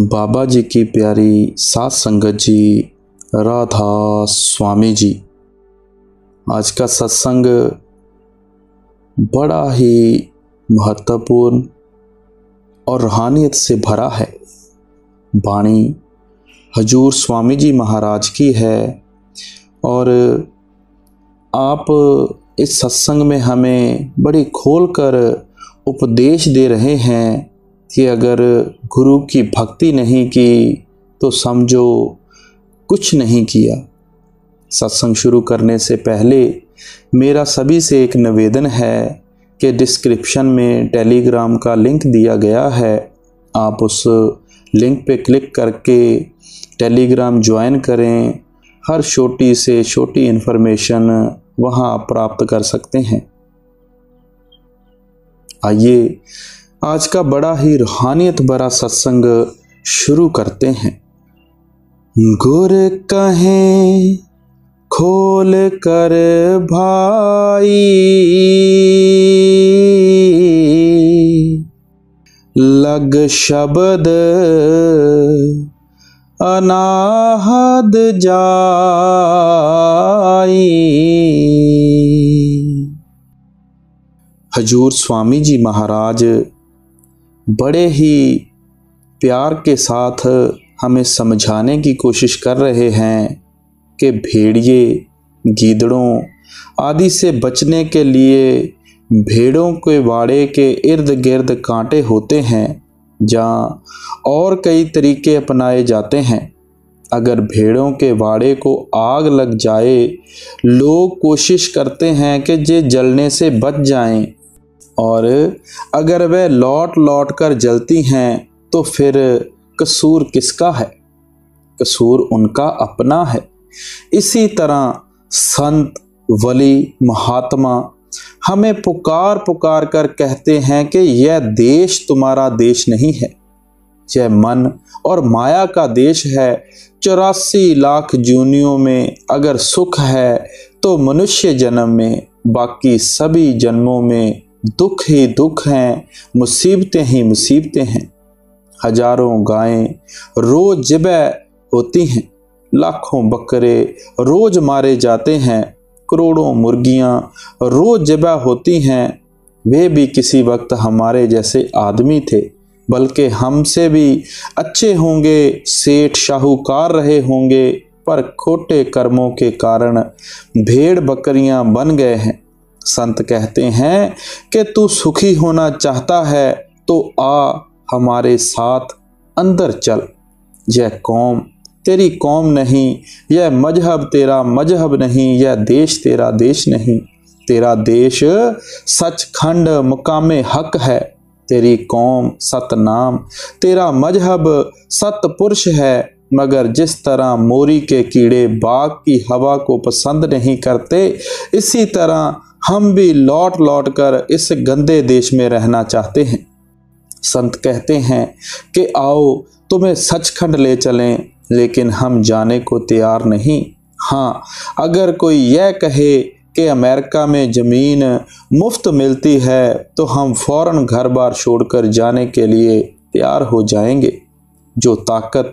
बाबा जी की प्यारी सात संगत जी, राधा स्वामी जी। आज का सत्संग बड़ा ही महत्वपूर्ण और रूहानियत से भरा है। वाणी हजूर स्वामी जी महाराज की है और आप इस सत्संग में हमें बड़ी खोलकर उपदेश दे रहे हैं कि अगर गुरु की भक्ति नहीं की तो समझो कुछ नहीं किया। सत्संग शुरू करने से पहले मेरा सभी से एक निवेदन है कि डिस्क्रिप्शन में टेलीग्राम का लिंक दिया गया है, आप उस लिंक पे क्लिक करके टेलीग्राम ज्वाइन करें। हर छोटी से छोटी इन्फॉर्मेशन वहाँ प्राप्त कर सकते हैं। आइए आज का बड़ा ही रूहानियत भरा सत्संग शुरू करते हैं। गुर कहें खोल कर भाई, लग शब्द अनाहद जाई। हजूर स्वामी जी महाराज बड़े ही प्यार के साथ हमें समझाने की कोशिश कर रहे हैं कि भेड़िए गीदड़ों आदि से बचने के लिए भेड़ों के वाड़े के इर्द गिर्द कांटे होते हैं, जहाँ और कई तरीके अपनाए जाते हैं। अगर भेड़ों के वाड़े को आग लग जाए, लोग कोशिश करते हैं कि जे जलने से बच जाएं, और अगर वह लौट लौट कर जलती हैं तो फिर कसूर किसका है? कसूर उनका अपना है। इसी तरह संत वली महात्मा हमें पुकार पुकार कर कहते हैं कि यह देश तुम्हारा देश नहीं है, यह मन और माया का देश है। 84 लाख जूनियों में अगर सुख है तो मनुष्य जन्म में, बाकी सभी जन्मों में दुख ही दुख हैं, मुसीबतें ही मुसीबतें हैं। हजारों गायें रोज ज़िबह होती हैं, लाखों बकरे रोज मारे जाते हैं, करोड़ों मुर्गियां रोज ज़िबह होती हैं। वे भी किसी वक्त हमारे जैसे आदमी थे, बल्कि हमसे भी अच्छे होंगे, सेठ शाहूकार रहे होंगे, पर खोटे कर्मों के कारण भेड़ बकरियां बन गए हैं। संत कहते हैं कि तू सुखी होना चाहता है तो आ हमारे साथ अंदर चल। यह कौम तेरी कौम नहीं, यह मजहब तेरा मजहब नहीं, यह देश तेरा देश नहीं। तेरा देश सचखंड मुकामे हक है, तेरी कौम सतनाम, तेरा मजहब सतपुरुष है। मगर जिस तरह मोरी के कीड़े बाग की हवा को पसंद नहीं करते, इसी तरह हम भी लौट लौट कर इस गंदे देश में रहना चाहते हैं। संत कहते हैं कि आओ तुम्हें सचखंड ले चलें, लेकिन हम जाने को तैयार नहीं। हाँ, अगर कोई यह कहे कि अमेरिका में ज़मीन मुफ्त मिलती है तो हम फौरन घर बार छोड़कर जाने के लिए तैयार हो जाएंगे। जो ताकत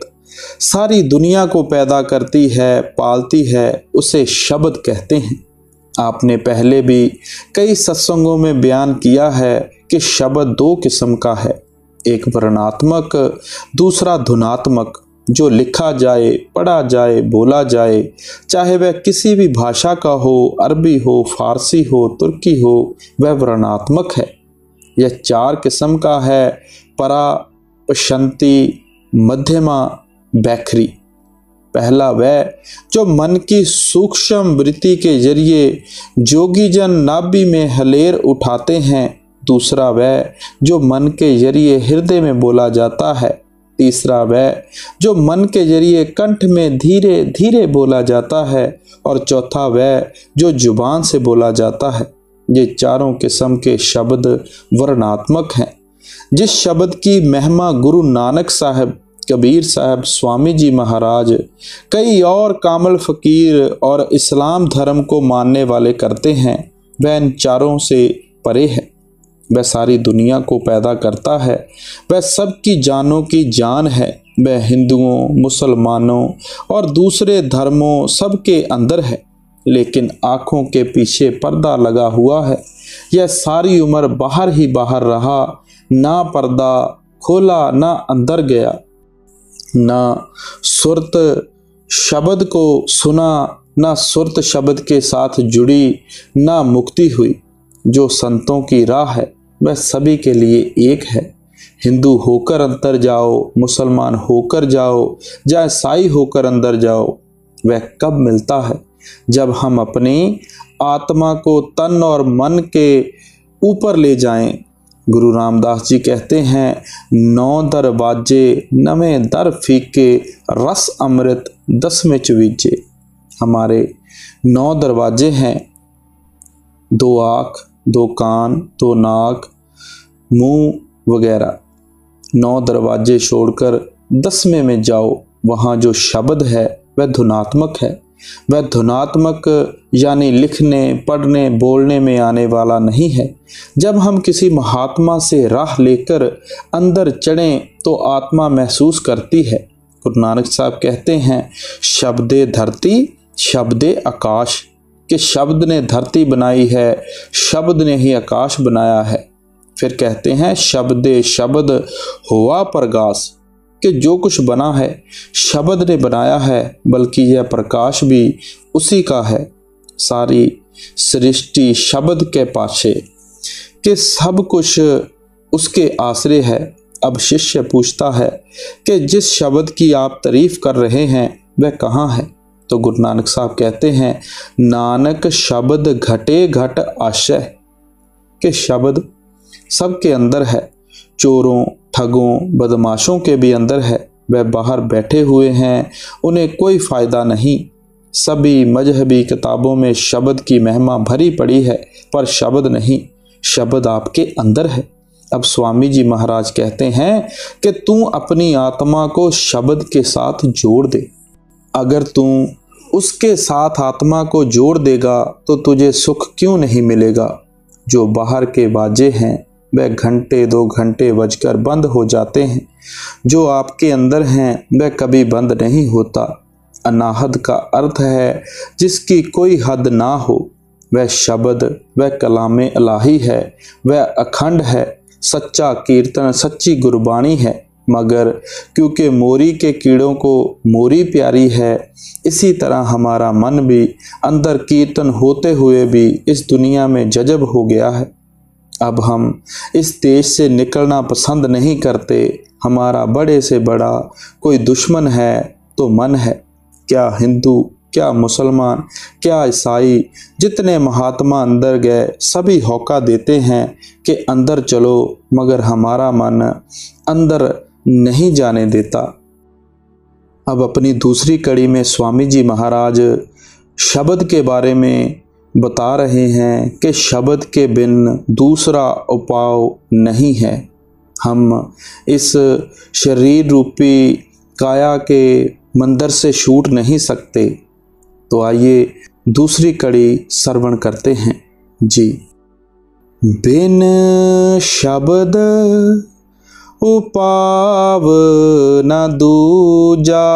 सारी दुनिया को पैदा करती है, पालती है, उसे शब्द कहते हैं। आपने पहले भी कई सत्संगों में बयान किया है कि शब्द दो किस्म का है, एक वर्णात्मक, दूसरा धुनात्मक। जो लिखा जाए, पढ़ा जाए, बोला जाए, चाहे वह किसी भी भाषा का हो, अरबी हो, फारसी हो, तुर्की हो, वह वर्णात्मक है। यह 4 किस्म का है, परा, पशंती, मध्यमा, बैखरी। पहला वह जो मन की सूक्ष्म वृत्ति के जरिए जोगीजन नाभि में हलेर उठाते हैं। दूसरा वह जो मन के जरिए हृदय में बोला जाता है। तीसरा वह जो मन के जरिए कंठ में धीरे धीरे बोला जाता है। और चौथा वह जो जुबान से बोला जाता है। ये चारों किस्म के शब्द वर्णात्मक हैं। जिस शब्द की महिमा गुरु नानक साहब, कबीर साहब, स्वामी जी महाराज, कई और कामल फकीर और इस्लाम धर्म को मानने वाले करते हैं, वह इन चारों से परे है। वह सारी दुनिया को पैदा करता है, वह सबकी जानों की जान है, वह हिंदुओं, मुसलमानों और दूसरे धर्मों सबके अंदर है, लेकिन आँखों के पीछे पर्दा लगा हुआ है। यह सारी उम्र बाहर ही बाहर रहा, ना पर्दा खोला, ना अंदर गया, ना सुरत शब्द को सुना, ना सुरत शब्द के साथ जुड़ी, ना मुक्ति हुई। जो संतों की राह है वह सभी के लिए एक है। हिंदू होकर अंदर जाओ, मुसलमान होकर जाओ, या ईसाई होकर अंदर जाओ। वह कब मिलता है? जब हम अपनी आत्मा को तन और मन के ऊपर ले जाएं। गुरु रामदास जी कहते हैं, 9 दरवाजे नवें दर फीके, रस अमृत 10वें चुवीजे। हमारे 9 दरवाजे हैं, 2 आँख, 2 कान, 2 नाक, मुंह वगैरह। 9 दरवाजे छोड़कर 10वें में जाओ। वहाँ जो शब्द है वह धुनात्मक है। वह धुनात्मक यानी लिखने, पढ़ने, बोलने में आने वाला नहीं है। जब हम किसी महात्मा से राह लेकर अंदर चढ़ें तो आत्मा महसूस करती है। गुरु नानक साहब कहते हैं, शब्दे धरती शब्दे आकाश, कि शब्द ने धरती बनाई है, शब्द ने ही आकाश बनाया है। फिर कहते हैं, शब्दे शब्द हुआ प्रकाश, कि जो कुछ बना है शब्द ने बनाया है, बल्कि यह प्रकाश भी उसी का है। सारी सृष्टि शब्द के पाछे, कि सब कुछ उसके आश्रय है। अब शिष्य पूछता है कि जिस शब्द की आप तारीफ कर रहे हैं वह कहाँ है? तो गुरु नानक साहब कहते हैं, नानक शब्द घटे घट आशय, कि शब्द सबके अंदर है। चोरों, ठगों, बदमाशों के भी अंदर है। वह बाहर बैठे हुए हैं, उन्हें कोई फ़ायदा नहीं। सभी मजहबी किताबों में शब्द की महिमा भरी पड़ी है, पर शब्द नहीं, शब्द आपके अंदर है। अब स्वामी जी महाराज कहते हैं कि तू अपनी आत्मा को शब्द के साथ जोड़ दे। अगर तू उसके साथ आत्मा को जोड़ देगा तो तुझे सुख क्यों नहीं मिलेगा। जो बाहर के बाजे हैं वह घंटे 2 घंटे बजकर बंद हो जाते हैं। जो आपके अंदर हैं वह कभी बंद नहीं होता। अनाहद का अर्थ है जिसकी कोई हद ना हो। वह शब्द, वह कलामे इलाही है, वह अखंड है, सच्चा कीर्तन, सच्ची गुरबाणी है। मगर क्योंकि मोरी के कीड़ों को मोरी प्यारी है, इसी तरह हमारा मन भी अंदर कीर्तन होते हुए भी इस दुनिया में जजब हो गया है। अब हम इस देश से निकलना पसंद नहीं करते। हमारा बड़े से बड़ा कोई दुश्मन है तो मन है। क्या हिंदू, क्या मुसलमान, क्या ईसाई, जितने महात्मा अंदर गए सभी होका देते हैं कि अंदर चलो, मगर हमारा मन अंदर नहीं जाने देता। अब अपनी दूसरी कड़ी में स्वामी जी महाराज शब्द के बारे में बता रहे हैं कि शब्द के बिन दूसरा उपाय नहीं है। हम इस शरीर रूपी काया के मंदिर से छूट नहीं सकते। तो आइए दूसरी कड़ी श्रवण करते हैं जी। बिन शब्द उपाव न दूजा,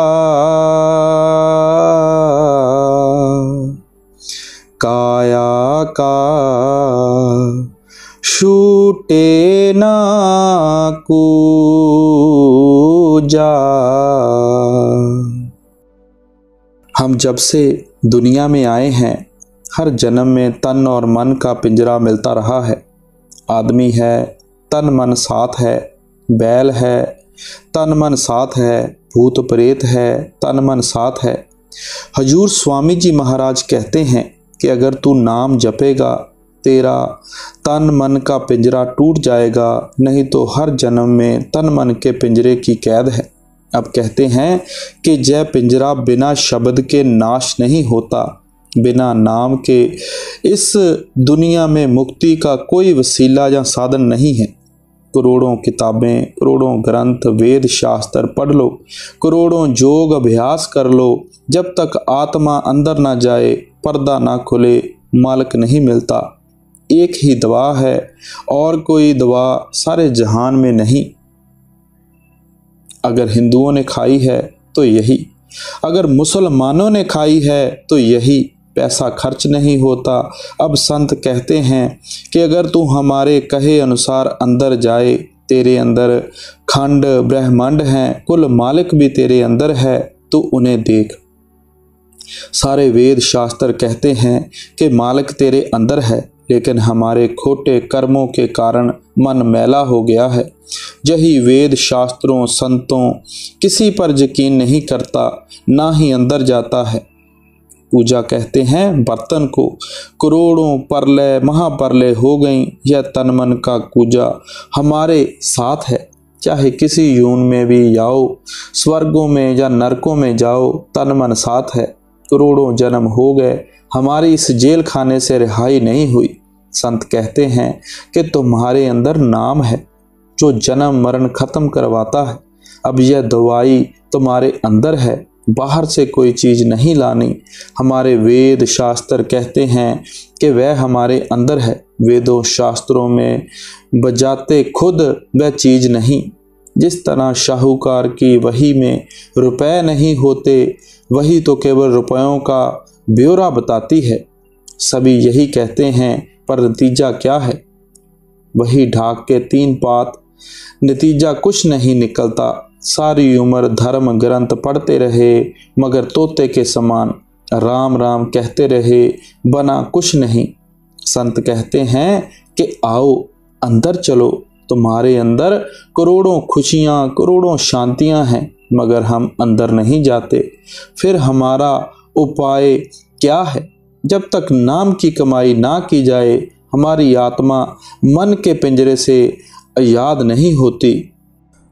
काया का छूटे ना कूजा। हम जब से दुनिया में आए हैं हर जन्म में तन और मन का पिंजरा मिलता रहा है। आदमी है, तन मन साथ है। बैल है, तन मन साथ है। भूत प्रेत है, तन मन साथ है। हजूर स्वामी जी महाराज कहते हैं कि अगर तू नाम जपेगा तेरा तन मन का पिंजरा टूट जाएगा, नहीं तो हर जन्म में तन मन के पिंजरे की कैद है। अब कहते हैं कि जय पिंजरा बिना शब्द के नाश नहीं होता। बिना नाम के इस दुनिया में मुक्ति का कोई वसीला या साधन नहीं है। करोड़ों किताबें, करोड़ों ग्रंथ, वेद शास्त्र पढ़ लो, करोड़ों योग अभ्यास कर लो, जब तक आत्मा अंदर ना जाए, पर्दा ना खुले, मालिक नहीं मिलता। एक ही दवा है और कोई दवा सारे जहान में नहीं। अगर हिंदुओं ने खाई है तो यही, अगर मुसलमानों ने खाई है तो यही, पैसा खर्च नहीं होता। अब संत कहते हैं कि अगर तू हमारे कहे अनुसार अंदर जाए, तेरे अंदर खंड ब्रह्मांड हैं, कुल मालिक भी तेरे अंदर है, तू उन्हें देख। सारे वेद शास्त्र कहते हैं कि मालिक तेरे अंदर है, लेकिन हमारे खोटे कर्मों के कारण मन मैला हो गया है। यही वेद शास्त्रों संतों किसी पर यकीन नहीं करता, ना ही अंदर जाता है। पूजा कहते हैं बर्तन को, करोड़ों परलय महापरलय हो गई, यह तन मन का पूजा हमारे साथ है। चाहे किसी यून में भी जाओ, स्वर्गों में या नरकों में जाओ, तन मन साथ है। करोड़ों जन्म हो गए, हमारी इस जेल खाने से रिहाई नहीं हुई। संत कहते हैं कि तुम्हारे अंदर नाम है जो जन्म मरण खत्म करवाता है। अब यह दवाई तुम्हारे अंदर है, बाहर से कोई चीज़ नहीं लानी। हमारे वेद शास्त्र कहते हैं कि वह हमारे अंदर है। वेदों शास्त्रों में बजाते खुद वह चीज़ नहीं। जिस तरह शाहूकार की वही में रुपए नहीं होते, वही तो केवल रुपयों का ब्यौरा बताती है। सभी यही कहते हैं, पर नतीजा क्या है? वही ढाक के 3 पात, नतीजा कुछ नहीं निकलता। सारी उम्र धर्म ग्रंथ पढ़ते रहे, मगर तोते के समान राम राम कहते रहे, बना कुछ नहीं। संत कहते हैं कि आओ अंदर चलो, तुम्हारे अंदर करोड़ों खुशियाँ करोड़ों शांतियाँ हैं, मगर हम अंदर नहीं जाते। फिर हमारा उपाय क्या है? जब तक नाम की कमाई ना की जाए, हमारी आत्मा मन के पिंजरे से याद नहीं होती।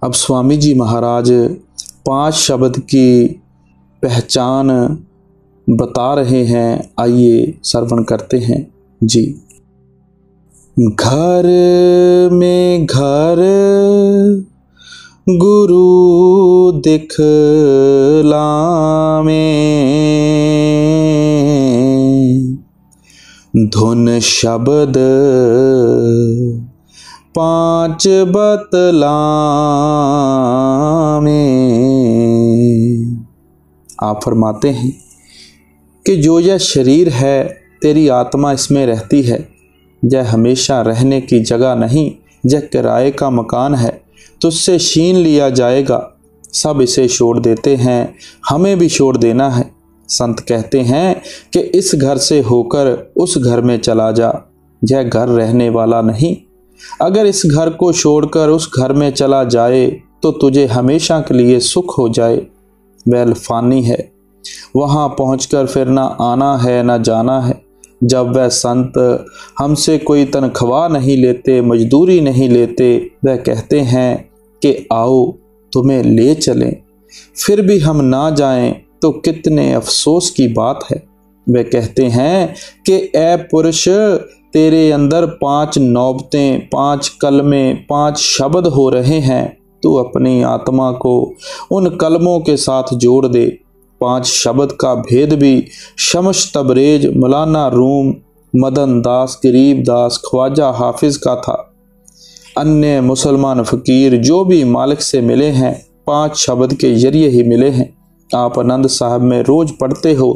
अब स्वामी जी महाराज 5 शब्द की पहचान बता रहे हैं, आइए श्रवण करते हैं जी। घर में घर गुरु दिखलावे, धुन शब्द 5 बतलावे। आप फरमाते हैं कि जो यह शरीर है, तेरी आत्मा इसमें रहती है, यह हमेशा रहने की जगह नहीं, यह किराए का मकान है, तुझसे छीन लिया जाएगा। सब इसे छोड़ देते हैं, हमें भी छोड़ देना है। संत कहते हैं कि इस घर से होकर उस घर में चला जा, यह घर रहने वाला नहीं। अगर इस घर को छोड़कर उस घर में चला जाए तो तुझे हमेशा के लिए सुख हो जाए। वह फानी है, वहाँ पहुंचकर फिर ना आना है ना जाना है। जब वह संत हमसे कोई तनख्वाह नहीं लेते, मजदूरी नहीं लेते, वह कहते हैं कि आओ तुम्हें ले चलें, फिर भी हम ना जाएं तो कितने अफसोस की बात है। वे कहते हैं कि ए पुरुष, तेरे अंदर 5 नौबतें 5 कलमे 5 शब्द हो रहे हैं, तू अपनी आत्मा को उन कलमों के साथ जोड़ दे। 5 शब्द का भेद भी शमस तबरेज, मौलाना रूम, मदन दास, गरीब दास, ख्वाजा हाफिज का था। अन्य मुसलमान फ़कीर जो भी मालिक से मिले हैं, 5 शब्द के जरिए ही मिले हैं। आप आनंद साहब में रोज पढ़ते हो,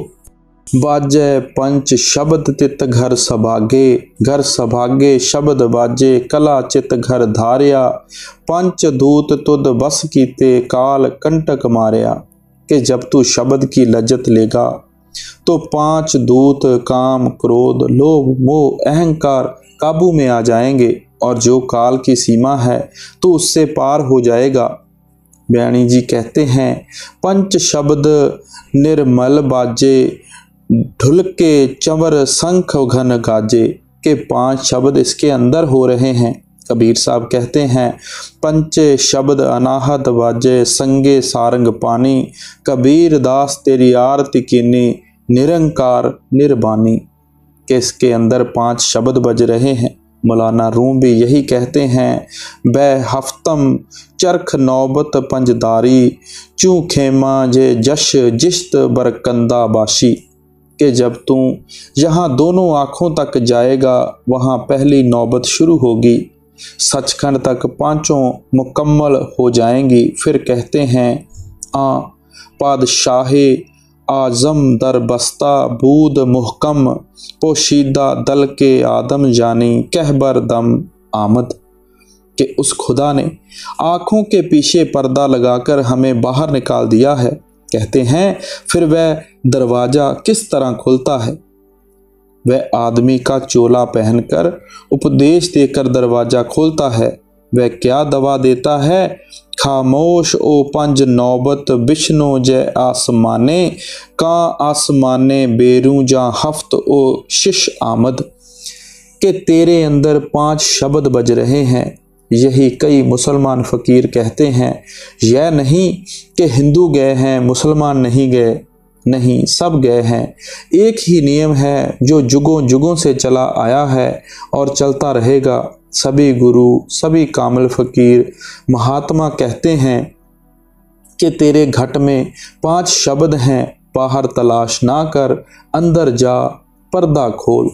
बाजे पंच शब्द तित घर सभागे, घर सभागे शब्द बाजे, कला चित घर धारिया, पंच दूत तुद बस कीते, काल कंटक मारिया। कि जब तू शब्द की लज्जत लेगा तो 5 दूत काम, क्रोध, लोभ, मोह, अहंकार काबू में आ जाएंगे, और जो काल की सीमा है तो उससे पार हो जाएगा। बयानी जी कहते हैं, पंच शब्द निर्मल बाजे, ढुलके चंवर शंख घन गाजे। के 5 शब्द इसके अंदर हो रहे हैं। कबीर साहब कहते हैं, पंचे शब्द अनाहत बाजे, संगे सारंग पानी, कबीर दास तेरी आरती कीनी, निरंकार निर्बानी। के इसके अंदर 5 शब्द बज रहे हैं। मौलाना रूम भी यही कहते हैं, बै हफ्तम चरख नौबत पंजदारी, चू खेमा जे जश जिश्त बरकंदा बाशी। कि जब तू यहाँ दोनों आँखों तक जाएगा, वहाँ पहली नौबत शुरू होगी। सचखंड तक पांचों मुकम्मल हो जाएंगी। फिर कहते हैं आ पादशाहे आजम दर बस्ता बूद मुहकम पोशीदा दल के आदम जानी कहबर दम आमद, कि उस खुदा ने आँखों के पीछे पर्दा लगाकर हमें बाहर निकाल दिया है। कहते हैं फिर वह दरवाज़ा किस तरह खुलता है। वह आदमी का चोला पहनकर उपदेश देकर दरवाज़ा खोलता है। वह क्या दवा देता है, खामोश ओ पंज नौबत बिश्नो जय आसमाने का आसमाने बेरू जा हफ्त ओ शिश आमद, के तेरे अंदर 5 शब्द बज रहे हैं। यही कई मुसलमान फ़कीर कहते हैं। यह नहीं कि हिंदू गए हैं मुसलमान नहीं गए, नहीं, सब गए हैं। एक ही नियम है जो जुगों जुगों से चला आया है और चलता रहेगा। सभी गुरु, सभी कामिल फ़कीर, महात्मा कहते हैं कि तेरे घट में 5 शब्द हैं, बाहर तलाश ना कर, अंदर जा, पर्दा खोल।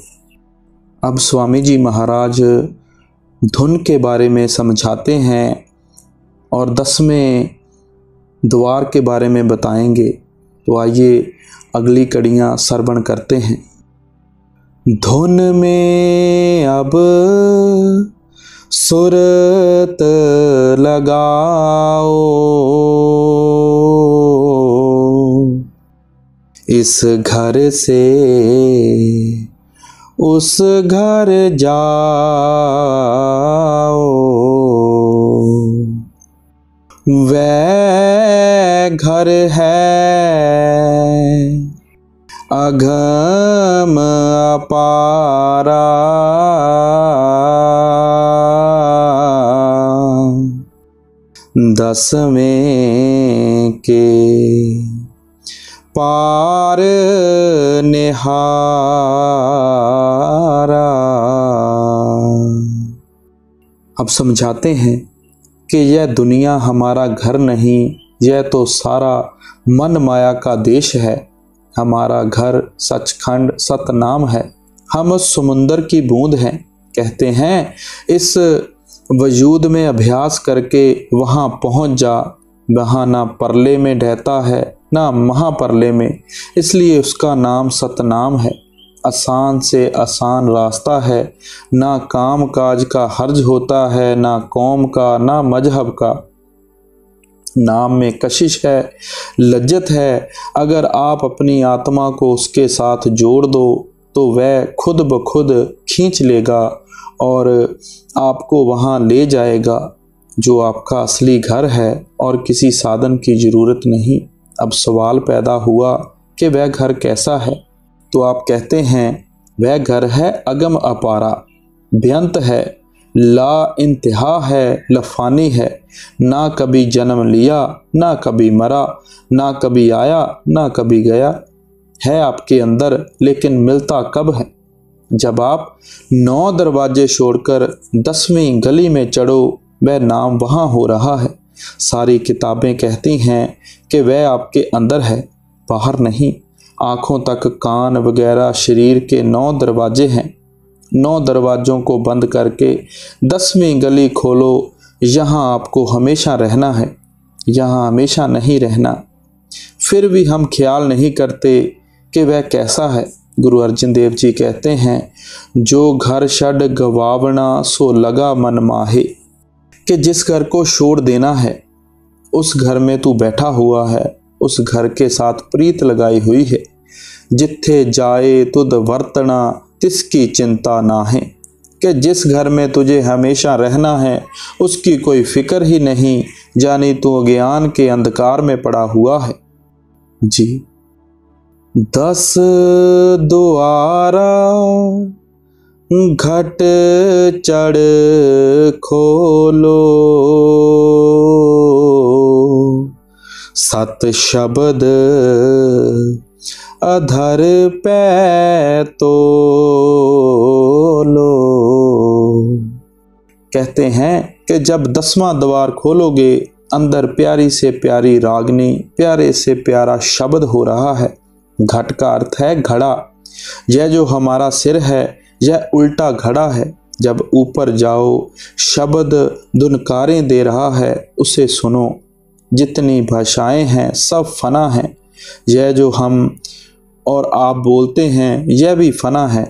अब स्वामी जी महाराज धुन के बारे में समझाते हैं और 10वें द्वार के बारे में बताएंगे। तो आइए अगली कड़ियाँ श्रवण करते हैं। धुन में अब सुरत लगाओ, इस घर से उस घर जाओ, वह घर है अगम अपारा, दसवें के पार निहारा। अब समझाते हैं कि यह दुनिया हमारा घर नहीं, यह तो सारा मन माया का देश है। हमारा घर सचखंड सतनाम है। हम उस समुंदर की बूंद हैं। कहते हैं इस वजूद में अभ्यास करके वहाँ पहुँच जा। वहाँ ना परले में ढहता है ना महापरले में, इसलिए उसका नाम सतनाम है। आसान से आसान रास्ता है। ना काम काज का हर्ज होता है, ना कौम का, ना मजहब का। नाम में कशिश है, लज्जत है। अगर आप अपनी आत्मा को उसके साथ जोड़ दो तो वह खुद ब खुद खींच लेगा और आपको वहाँ ले जाएगा जो आपका असली घर है, और किसी साधन की ज़रूरत नहीं। अब सवाल पैदा हुआ कि वह घर कैसा है। तो आप कहते हैं वह घर है अगम अपारा, बेअंत है, ला इंतहा है, लफानी है। ना कभी जन्म लिया, ना कभी मरा, ना कभी आया, ना कभी गया। है आपके अंदर, लेकिन मिलता कब है? जब आप 9 दरवाजे छोड़कर 10वीं गली में चढ़ो, वह नाम वहाँ हो रहा है। सारी किताबें कहती हैं कि वह आपके अंदर है, बाहर नहीं। आँखों तक कान वगैरह शरीर के 9 दरवाजे हैं। 9 दरवाज़ों को बंद करके 10वीं गली खोलो। यहाँ आपको हमेशा रहना है, यहाँ हमेशा नहीं रहना। फिर भी हम ख्याल नहीं करते कि वह कैसा है। गुरु अर्जन देव जी कहते हैं जो घर छड़ गवावना सो लगा मन माहे, कि जिस घर को छोड़ देना है उस घर में तू बैठा हुआ है, उस घर के साथ प्रीत लगाई हुई है। जिथे जाए तुद वर्तना तिसकी चिंता ना है, कि जिस घर में तुझे हमेशा रहना है उसकी कोई फिक्र ही नहीं, जानी तू अज्ञान के अंधकार में पड़ा हुआ है। जी 10 द्वारा घट चढ़ खोलो, सत शब्द अधर पे तोलो। कहते हैं कि जब 10वां द्वार खोलोगे, अंदर प्यारी से प्यारी रागनी, प्यारे से प्यारा शब्द हो रहा है। घट का अर्थ है घड़ा। यह जो हमारा सिर है यह उल्टा घड़ा है। जब ऊपर जाओ शब्द धुनकारें दे रहा है उसे सुनो। जितनी भाषाएं हैं सब फना हैं, यह जो हम और आप बोलते हैं यह भी फना है।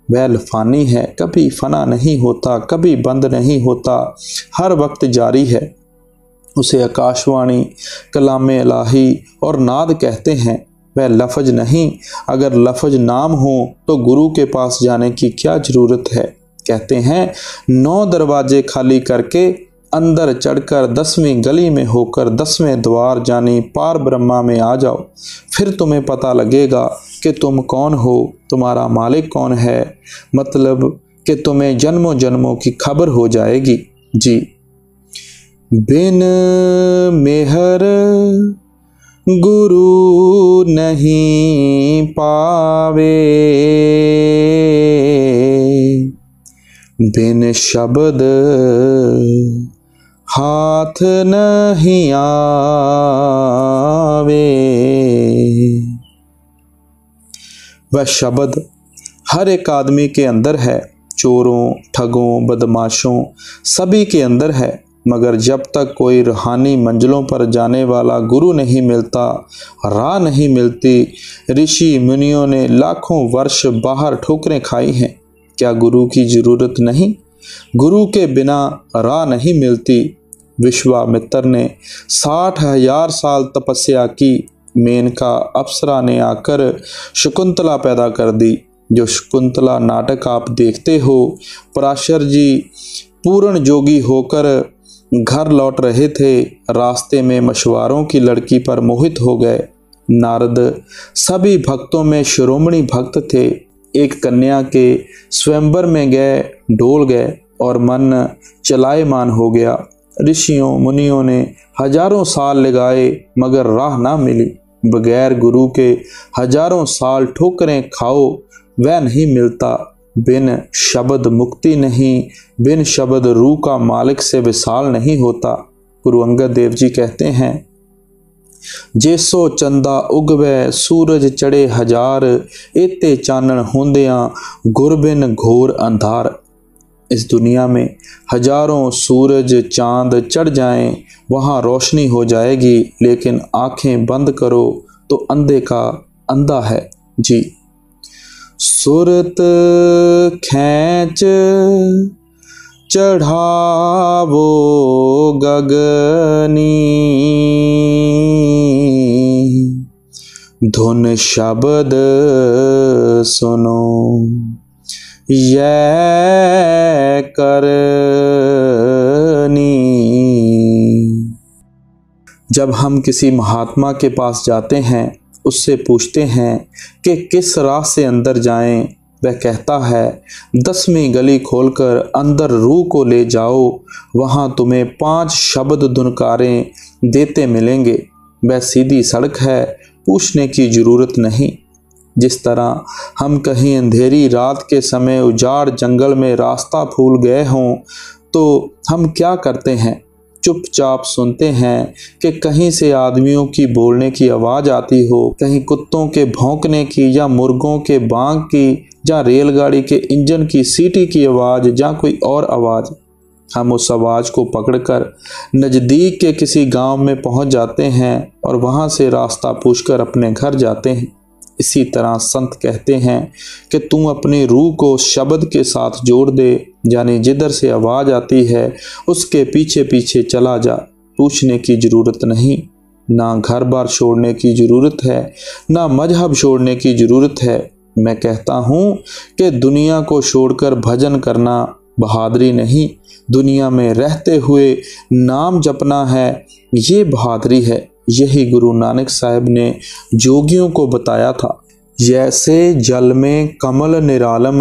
वह फानी है, कभी फना नहीं होता, कभी बंद नहीं होता, हर वक्त जारी है। उसे आकाशवाणी, कलाम इलाही और नाद कहते हैं। वह लफज नहीं, अगर लफज नाम हो तो गुरु के पास जाने की क्या जरूरत है। कहते हैं 9 दरवाजे खाली करके अंदर चढ़कर 10वीं गली में होकर 10वें द्वार जानी पार ब्रह्मा में आ जाओ, फिर तुम्हें पता लगेगा कि तुम कौन हो, तुम्हारा मालिक कौन है। मतलब कि तुम्हें जन्मों जन्मों की खबर हो जाएगी। जी। बिन मेहर गुरु नहीं पावे, बिन शब्द हाथ नहीं आवे। वह शब्द हर एक आदमी के अंदर है, चोरों, ठगों, बदमाशों सभी के अंदर है, मगर जब तक कोई रूहानी मंजिलों पर जाने वाला गुरु नहीं मिलता, राह नहीं मिलती। ऋषि मुनियों ने लाखों वर्ष बाहर ठोकरें खाई हैं, क्या गुरु की जरूरत नहीं? गुरु के बिना राह नहीं मिलती। विश्वामित्र ने 60,000 साल तपस्या की, मेनका अप्सरा ने आकर शकुंतला पैदा कर दी। जो शकुंतला नाटक आप देखते हो, पराशर जी पूर्ण जोगी होकर घर लौट रहे थे, रास्ते में मशवारों की लड़की पर मोहित हो गए। नारद सभी भक्तों में शिरोमणि भक्त थे। एक कन्या के स्वयंवर में गए, डोल गए और मन चलायमान हो गया। ऋषियों मुनियों ने हजारों साल लगाए मगर राह ना मिली। बगैर गुरु के हजारों साल ठोकरें खाओ, वह नहीं मिलता। बिन शब्द मुक्ति नहीं, बिन शब्द रूह का मालिक से विशाल नहीं होता। गुरु अंगद देव जी कहते हैं, जैसो चंदा उगवे सूरज चढ़े हजार, एते चानन होंदियां गुर बिन घोर अंधार। इस दुनिया में हजारों सूरज चांद चढ़ जाएं, वहाँ रोशनी हो जाएगी, लेकिन आंखें बंद करो तो अंधे का अंधा है। जी। सुरत खैंच चढ़ावो गगनी, धुन शब्द सुनो यह करनी। जब हम किसी महात्मा के पास जाते हैं, उससे पूछते हैं कि किस राह से अंदर जाएं, वह कहता है 10वीं गली खोलकर अंदर रूह को ले जाओ, वहाँ तुम्हें 5 शब्द धुनकारें देते मिलेंगे। वह सीधी सड़क है, पूछने की जरूरत नहीं। जिस तरह हम कहीं अंधेरी रात के समय उजाड़ जंगल में रास्ता भूल गए हों, तो हम क्या करते हैं? चुपचाप सुनते हैं कि कहीं से आदमियों की बोलने की आवाज़ आती हो, कहीं कुत्तों के भौंकने की, या मुर्गों के बांग की, या रेलगाड़ी के इंजन की सीटी की आवाज़, या कोई और आवाज़। हम उस आवाज़ को पकड़कर नज़दीक के किसी गांव में पहुंच जाते हैं और वहां से रास्ता पूछकर अपने घर जाते हैं। इसी तरह संत कहते हैं कि तू अपनी रूह को शब्द के साथ जोड़ दे, यानी जिधर से आवाज़ आती है उसके पीछे पीछे चला जा। पूछने की ज़रूरत नहीं, ना घर बार छोड़ने की ज़रूरत है, ना मजहब छोड़ने की ज़रूरत है। मैं कहता हूँ कि दुनिया को छोड़कर भजन करना बहादुरी नहीं, दुनिया में रहते हुए नाम जपना है, ये बहादुरी है। यही गुरु नानक साहब ने जोगियों को बताया था। जैसे जल में कमल निरालम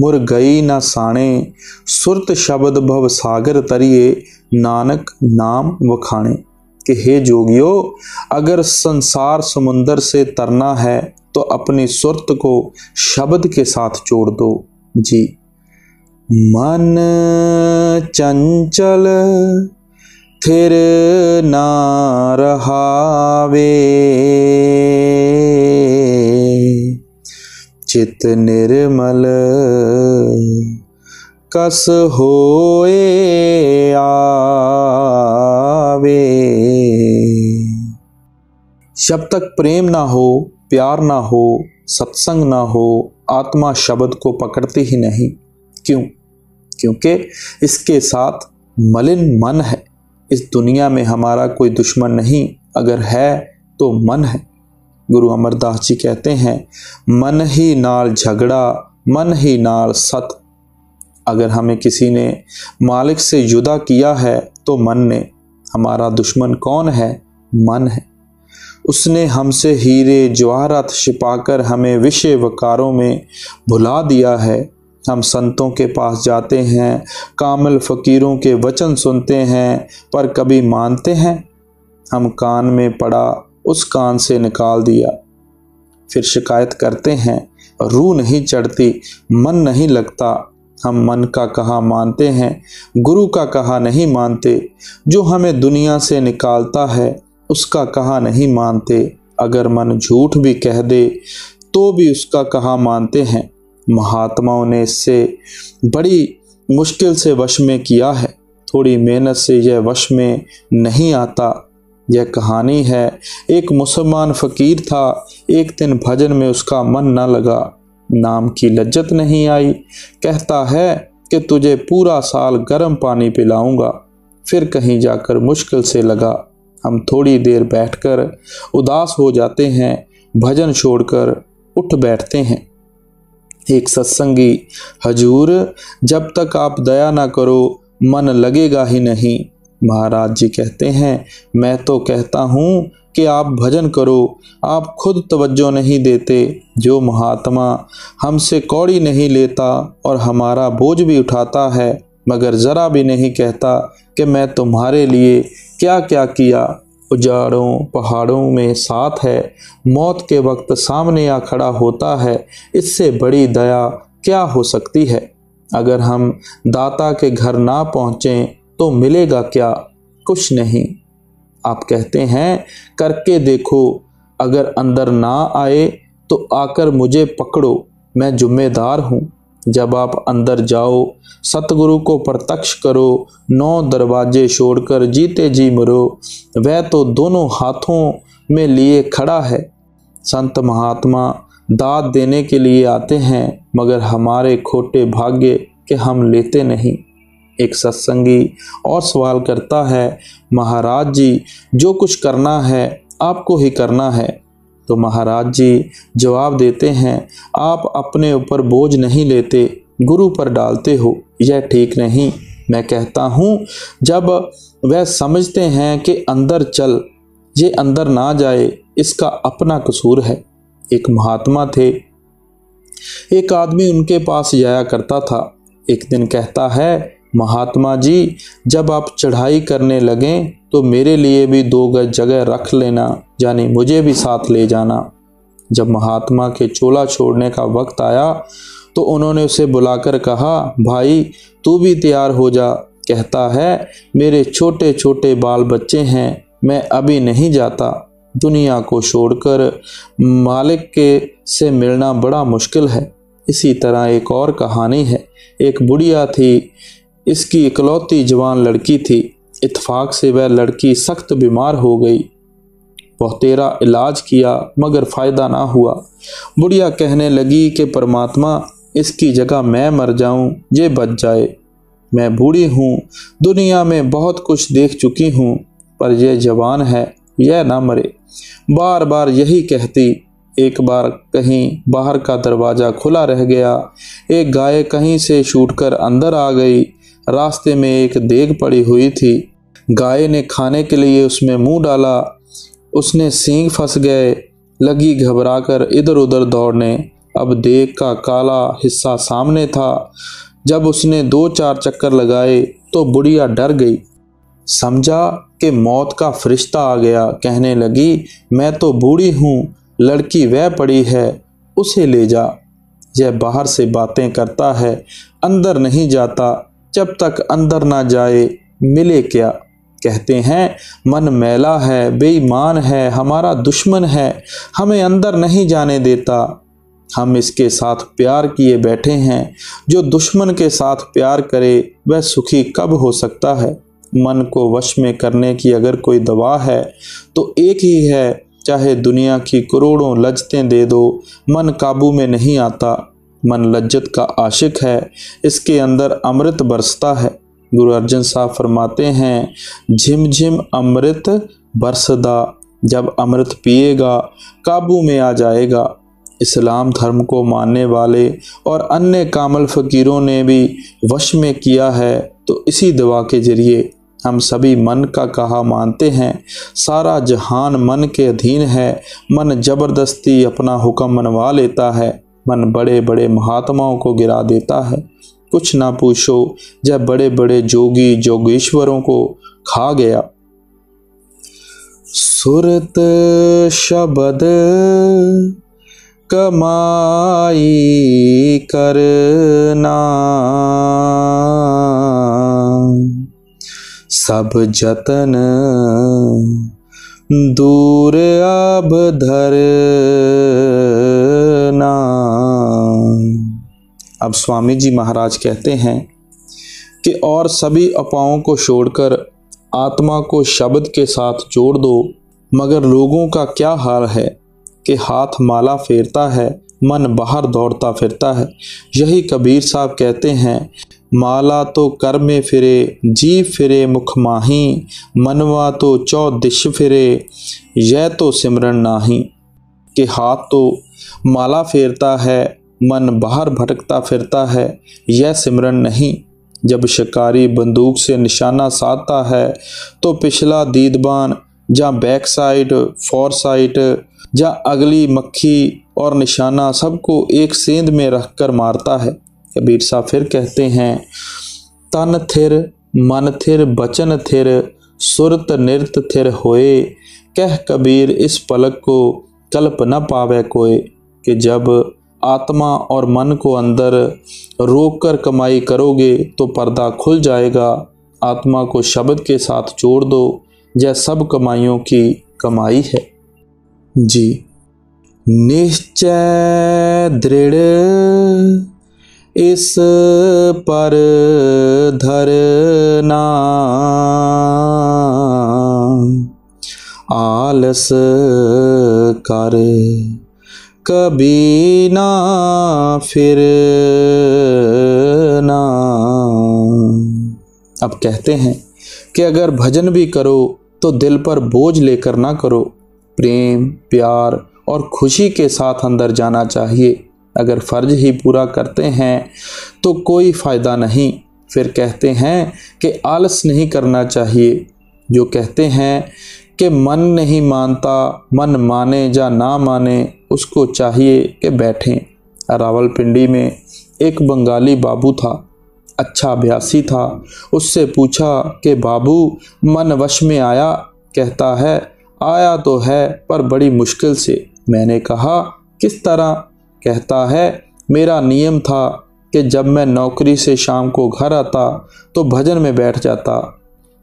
मुर गई न साणे, सुरत शब्द भव सागर तरिए नानक नाम वखाणे। कि हे जोगियों, अगर संसार समुंदर से तरना है तो अपनी सुरत को शब्द के साथ जोड़ दो। जी। मन चंचल थिर ना रहावे, चित निर्मल कस होए आवे। जब तक प्रेम ना हो, प्यार ना हो, सत्संग ना हो, आत्मा शब्द को पकड़ती ही नहीं। क्यों? क्योंकि इसके साथ मलिन मन है। इस दुनिया में हमारा कोई दुश्मन नहीं, अगर है तो मन है। गुरु अमरदास जी कहते हैं, मन ही नाल झगड़ा, मन ही नाल सत। अगर हमें किसी ने मालिक से जुदा किया है तो मन ने। हमारा दुश्मन कौन है? मन है। उसने हमसे हीरे जवाहरात छिपाकर हमें विषय वकारों में भुला दिया है। हम संतों के पास जाते हैं, कामिल फकीरों के वचन सुनते हैं, पर कभी मानते हैं? हम कान में पड़ा, उस कान से निकाल दिया। फिर शिकायत करते हैं, रूह नहीं चढ़ती, मन नहीं लगता। हम मन का कहा मानते हैं, गुरु का कहा नहीं मानते। जो हमें दुनिया से निकालता है उसका कहा नहीं मानते। अगर मन झूठ भी कह दे तो भी उसका कहा मानते हैं। महात्माओं ने इससे बड़ी मुश्किल से वश में किया है। थोड़ी मेहनत से यह वश में नहीं आता। यह कहानी है, एक मुसलमान फकीर था। एक दिन भजन में उसका मन न लगा, नाम की लज्जत नहीं आई। कहता है कि तुझे पूरा साल गर्म पानी पिलाऊंगा। फिर कहीं जाकर मुश्किल से लगा। हम थोड़ी देर बैठकर उदास हो जाते हैं, भजन छोड़कर उठ बैठते हैं। एक सत्संगी, हजूर जब तक आप दया ना करो मन लगेगा ही नहीं। महाराज जी कहते हैं, मैं तो कहता हूँ कि आप भजन करो, आप खुद तवज्जो नहीं देते। जो महात्मा हमसे कौड़ी नहीं लेता और हमारा बोझ भी उठाता है, मगर ज़रा भी नहीं कहता कि मैं तुम्हारे लिए क्या क्या किया। उजाड़ों पहाड़ों में साथ है, मौत के वक्त सामने आ खड़ा होता है। इससे बड़ी दया क्या हो सकती है। अगर हम दाता के घर ना पहुँचें तो मिलेगा क्या? कुछ नहीं। आप कहते हैं करके देखो, अगर अंदर ना आए तो आकर मुझे पकड़ो, मैं जिम्मेदार हूँ। जब आप अंदर जाओ, सतगुरु को प्रत्यक्ष करो, 9 दरवाजे छोड़कर जीते जी मरो। वह तो दोनों हाथों में लिए खड़ा है। संत महात्मा दाद देने के लिए आते हैं, मगर हमारे खोटे भाग्य के हम लेते नहीं। एक सत्संगी और सवाल करता है, महाराज जी जो कुछ करना है आपको ही करना है। तो महाराज जी जवाब देते हैं, आप अपने ऊपर बोझ नहीं लेते, गुरु पर डालते हो। यह ठीक नहीं। मैं कहता हूँ जब वह समझते हैं कि अंदर चल, ये अंदर ना जाए, इसका अपना कसूर है। एक महात्मा थे, एक आदमी उनके पास जाया करता था। एक दिन कहता है, महात्मा जी जब आप चढ़ाई करने लगें तो मेरे लिए भी 2 गज जगह रख लेना, यानी मुझे भी साथ ले जाना। जब महात्मा के चोला छोड़ने का वक्त आया तो उन्होंने उसे बुलाकर कहा, भाई तू भी तैयार हो जा। कहता है, मेरे छोटे छोटे बाल बच्चे हैं, मैं अभी नहीं जाता। दुनिया को छोड़कर मालिक के से मिलना बड़ा मुश्किल है। इसी तरह एक और कहानी है। एक बुढ़िया थी, इसकी इकलौती जवान लड़की थी। इत्तेफाक से वह लड़की सख्त बीमार हो गई। बहुतेरा इलाज किया मगर फ़ायदा ना हुआ। बुढ़िया कहने लगी कि परमात्मा इसकी जगह मैं मर जाऊं, ये बच जाए। मैं बूढ़ी हूँ, दुनिया में बहुत कुछ देख चुकी हूँ, पर यह जवान है, यह ना मरे। बार बार यही कहती। एक बार कहीं बाहर का दरवाज़ा खुला रह गया। एक गाय कहीं से छूटकर अंदर आ गई। रास्ते में एक देग पड़ी हुई थी। गाय ने खाने के लिए उसमें मुंह डाला। उसने सींग फंस गए। लगी घबराकर इधर उधर दौड़ने। अब देग का काला हिस्सा सामने था। जब उसने 2-4 चक्कर लगाए तो बुढ़िया डर गई। समझा कि मौत का फरिश्ता आ गया। कहने लगी, मैं तो बूढ़ी हूँ, लड़की वह पड़ी है, उसे ले जा। यह बाहर से बातें करता है, अंदर नहीं जाता। जब तक अंदर ना जाए मिले क्या। कहते हैं मन मैला है, बेईमान है, हमारा दुश्मन है, हमें अंदर नहीं जाने देता। हम इसके साथ प्यार किए बैठे हैं। जो दुश्मन के साथ प्यार करे वह सुखी कब हो सकता है। मन को वश में करने की अगर कोई दवा है तो एक ही है, चाहे दुनिया की करोड़ों लज्जतें दे दो, मन काबू में नहीं आता। मन लज्जत का आशिक है, इसके अंदर अमृत बरसता है। गुरु अर्जन साहब फरमाते हैं, झिमझिम अमृत बरसदा, जब अमृत पिएगा काबू में आ जाएगा। इस्लाम धर्म को मानने वाले और अन्य कामल फ़कीरों ने भी वश में किया है, तो इसी दवा के ज़रिए हम सभी मन का कहा मानते हैं। सारा जहान मन के अधीन है। मन ज़बरदस्ती अपना हुक्म मनवा लेता है। मन बड़े बड़े महात्माओं को गिरा देता है। कुछ ना पूछो, जब बड़े बड़े जोगी जोगेश्वरों को खा गया। सुरत शब्द कमाई करना, सब जतन दूर अब धरना। अब स्वामी जी महाराज कहते हैं कि और सभी अपाओं को छोड़कर आत्मा को शब्द के साथ जोड़ दो। मगर लोगों का क्या हाल है कि हाथ माला फेरता है, मन बाहर दौड़ता फिरता है। यही कबीर साहब कहते हैं, माला तो कर में फिरे, जी फिरे मुख माही, मनवा तो चौ दिश फिरे, यह तो सिमरन नाही। कि हाथ तो माला फेरता है, मन बाहर भटकता फिरता है, यह सिमरन नहीं। जब शिकारी बंदूक से निशाना साधता है तो पिछला दीदबान या बैक साइड, फोर साइड या अगली मक्खी और निशाना सबको एक सेंध में रखकर मारता है। कबीर साहब फिर कहते हैं, तन थिर मन थिर बचन थिर, सुरत नृत थिर होए, कह कबीर इस पलक को कल्प न पावे कोई। कि जब आत्मा और मन को अंदर रोक कर कमाई करोगे तो पर्दा खुल जाएगा। आत्मा को शब्द के साथ जोड़ दो, यह सब कमाइयों की कमाई है। जी, निश्चय दृढ़ इस पर धरना, आलस कर कभी ना फिरना। अब कहते हैं कि अगर भजन भी करो तो दिल पर बोझ लेकर ना करो। प्रेम, प्यार और खुशी के साथ अंदर जाना चाहिए। अगर फ़र्ज ही पूरा करते हैं तो कोई फ़ायदा नहीं। फिर कहते हैं कि आलस नहीं करना चाहिए। जो कहते हैं कि मन नहीं मानता, मन माने या ना माने, उसको चाहिए कि बैठें। रावलपिंडी में एक बंगाली बाबू था, अच्छा अभ्यासी था। उससे पूछा कि बाबू मन वश में आया? कहता है आया तो है पर बड़ी मुश्किल से। मैंने कहा किस तरह? कहता है मेरा नियम था कि जब मैं नौकरी से शाम को घर आता तो भजन में बैठ जाता।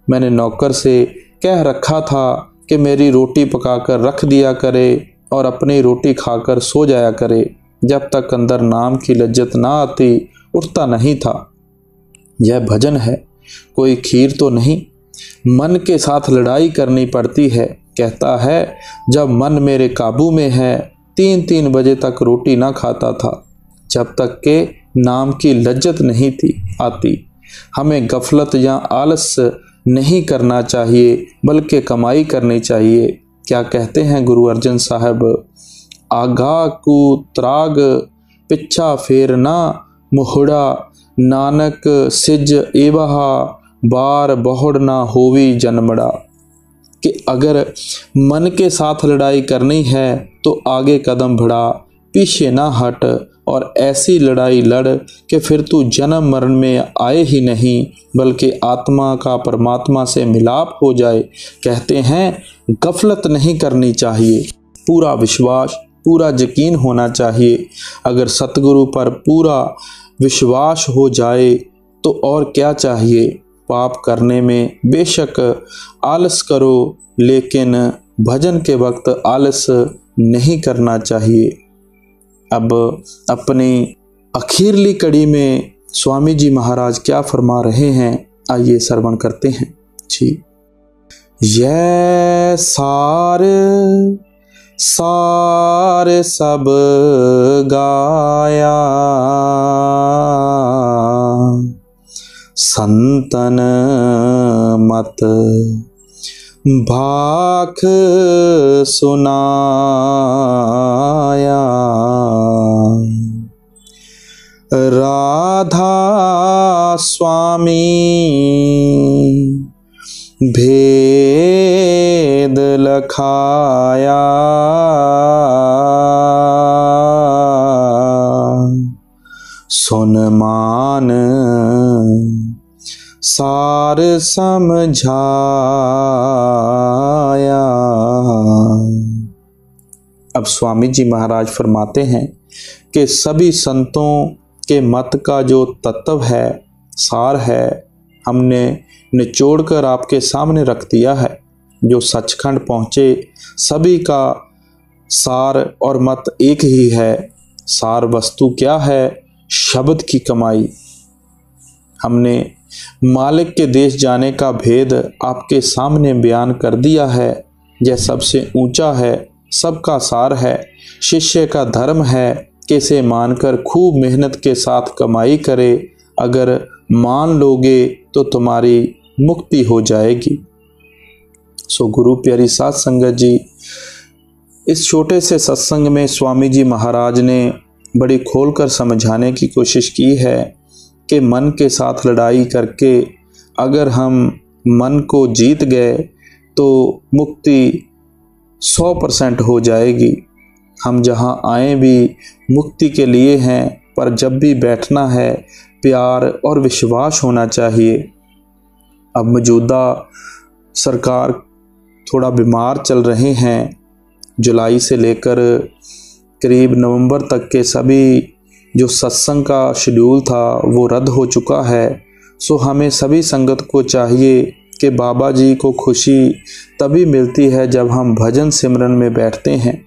मैंने नौकर से कह रखा था कि मेरी रोटी पकाकर रख दिया करे और अपनी रोटी खाकर सो जाया करे। जब तक अंदर नाम की लज्जत ना आती उठता नहीं था। यह भजन है, कोई खीर तो नहीं। मन के साथ लड़ाई करनी पड़ती है। कहता है जब मन मेरे काबू में है 3-3 बजे तक रोटी ना खाता था, जब तक के नाम की लज्जत नहीं थी आती। हमें गफलत या आलस नहीं करना चाहिए बल्कि कमाई करनी चाहिए। क्या कहते हैं गुरु अर्जन साहब, आगा को त्राग पिछा फेरना मुहड़ा, नानक सिज एवहा बार बहुड़ ना होवी जन्मड़ा। कि अगर मन के साथ लड़ाई करनी है तो आगे कदम बढ़ा, पीछे ना हट और ऐसी लड़ाई लड़ कि फिर तू जन्म मरण में आए ही नहीं बल्कि आत्मा का परमात्मा से मिलाप हो जाए। कहते हैं गफलत नहीं करनी चाहिए, पूरा विश्वास, पूरा यकीन होना चाहिए। अगर सतगुरु पर पूरा विश्वास हो जाए तो और क्या चाहिए। पाप करने में बेशक आलस करो लेकिन भजन के वक्त आलस नहीं करना चाहिए। अब अपनी आखिरली कड़ी में स्वामी जी महाराज क्या फरमा रहे हैं, आइए श्रवण करते हैं जी। ये सार सार सब गाया, संतन मत भाख सुनाया। राधा स्वामी भेद लखाया, सुन मान सार समझाया। अब स्वामी जी महाराज फरमाते हैं कि सभी संतों के मत का जो तत्व है, सार है, हमने निचोड़ कर आपके सामने रख दिया है। जो सचखंड पहुँचे सभी का सार और मत एक ही है। सार वस्तु क्या है? शब्द की कमाई। हमने मालिक के देश जाने का भेद आपके सामने बयान कर दिया है। यह सबसे ऊंचा है, सबका सार है। शिष्य का धर्म है कि इसे मानकर खूब मेहनत के साथ कमाई करे। अगर मान लोगे तो तुम्हारी मुक्ति हो जाएगी। सो गुरु प्यारी साध संगत जी, इस छोटे से सत्संग में स्वामी जी महाराज ने बड़ी खोलकर समझाने की कोशिश की है कि मन के साथ लड़ाई करके अगर हम मन को जीत गए तो मुक्ति 100% हो जाएगी। हम जहाँ आए भी मुक्ति के लिए हैं, पर जब भी बैठना है प्यार और विश्वास होना चाहिए। अब मौजूदा सरकार थोड़ा बीमार चल रहे हैं। जुलाई से लेकर करीब नवंबर तक के सभी जो सत्संग का शेड्यूल था वो रद्द हो चुका है। सो हमें सभी संगत को चाहिए कि बाबा जी को खुशी तभी मिलती है जब हम भजन सिमरन में बैठते हैं।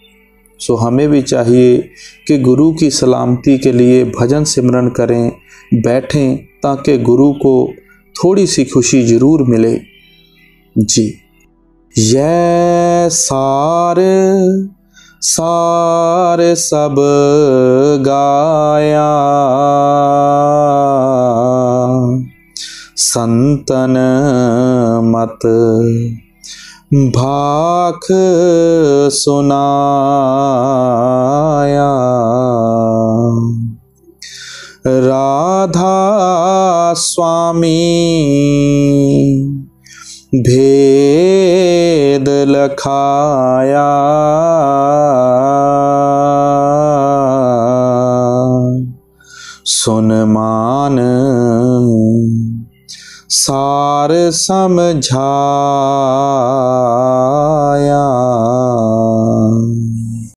सो हमें भी चाहिए कि गुरु की सलामती के लिए भजन सिमरन करें, बैठें, ताकि गुरु को थोड़ी सी खुशी ज़रूर मिले जी। ये सार सार सब गाया, संतन मत भाख सुनाया। राधा स्वामी भेद लखाया, सुन मान सार समझाया।